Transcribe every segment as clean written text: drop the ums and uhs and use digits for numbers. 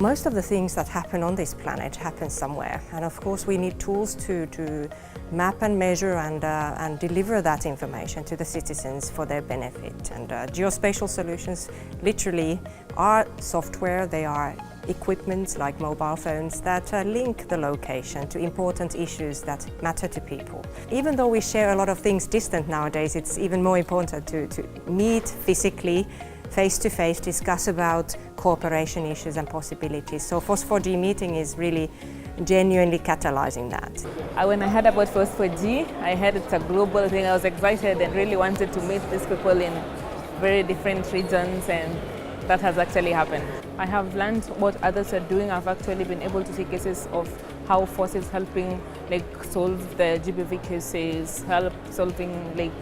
Most of the things that happen on this planet happen somewhere, and of course we need tools to map and measure and deliver that information to the citizens for their benefit. And geospatial solutions literally are software, they are equipment like mobile phones that link the location to important issues that matter to people. Even though we share a lot of things distant nowadays, it's even more important to meet physically, face-to-face, discuss about cooperation issues and possibilities. So FOSS4G meeting is really genuinely catalyzing that. When I heard about FOSS4G, I heard it's a global thing. I was excited and really wanted to meet these people in very different regions, and that has actually happened. I have learned what others are doing. I've actually been able to see cases of how FOSS is helping solve the GBV cases, help solving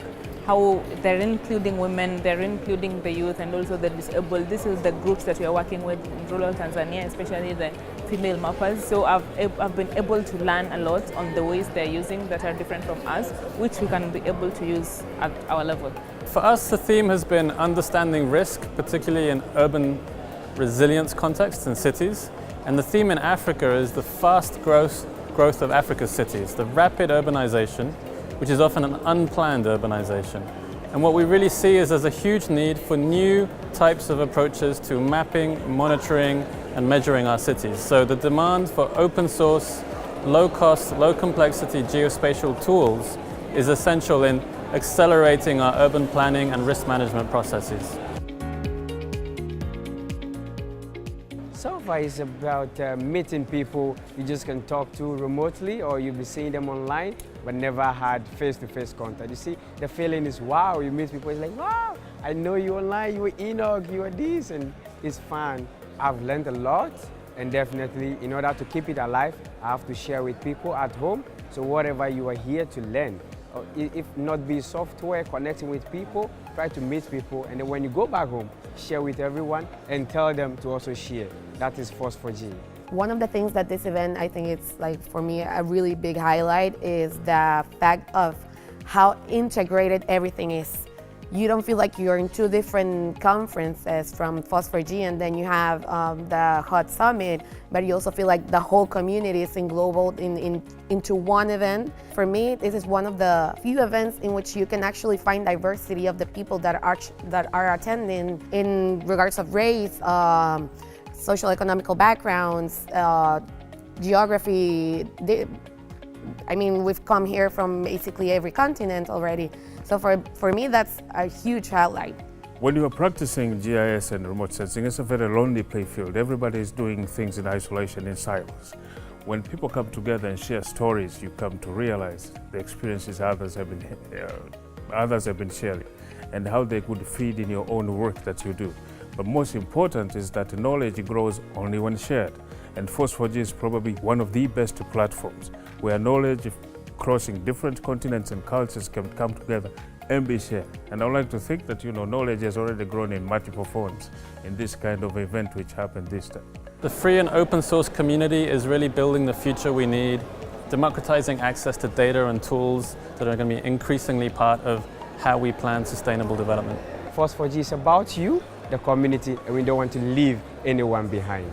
how they're including women, they're including the youth and also the disabled. This is the groups that we are working with in rural Tanzania, especially the female mappers. So I've been able to learn a lot on the ways they're using that are different from us, which we can be able to use at our level. For us, the theme has been understanding risk, particularly in urban resilience contexts and cities. And the theme in Africa is the fast growth of Africa's cities, the rapid urbanization, which is often an unplanned urbanization. And what we really see is there's a huge need for new types of approaches to mapping, monitoring, and measuring our cities. So the demand for open source, low cost, low complexity geospatial tools is essential in accelerating our urban planning and risk management processes. So far it's about meeting people you just can talk to remotely, or you'll be seeing them online but never had face-to-face contact. You see, the feeling is wow, you meet people, it's like wow, I know you online, you were Enoch, you are this, and it's fun. I've learned a lot, and definitely in order to keep it alive, I have to share with people at home. So whatever you are here to learn, or if not be software, connecting with people, try to meet people, and then when you go back home, share with everyone and tell them to also share. That is FOSS4G. One of the things that this event, I think it's for me a really big highlight, is the fact of how integrated everything is. You don't feel like you're in two different conferences from FOSS4G, and then you have the Hot Summit, but you also feel like the whole community is englobed into one event. For me, this is one of the few events in which you can actually find diversity of the people that are attending in regards of race, social economical backgrounds, geography. I mean, we've come here from basically every continent already. So for me, that's a huge highlight. When you are practicing GIS and remote sensing, it's a very lonely playfield. Everybody is doing things in isolation, in silos. When people come together and share stories, you come to realize the experiences others have been sharing and how they could feed in your own work that you do. But most important is that knowledge grows only when shared. And FOSS4G is probably one of the best platforms where knowledge crossing different continents and cultures can come together and be shared. And I would like to think that knowledge has already grown in multiple forms in this kind of event which happened this time. The free and open source community is really building the future we need, democratizing access to data and tools that are going to be increasingly part of how we plan sustainable development. FOSS4G is about you, the community, and we don't want to leave anyone behind.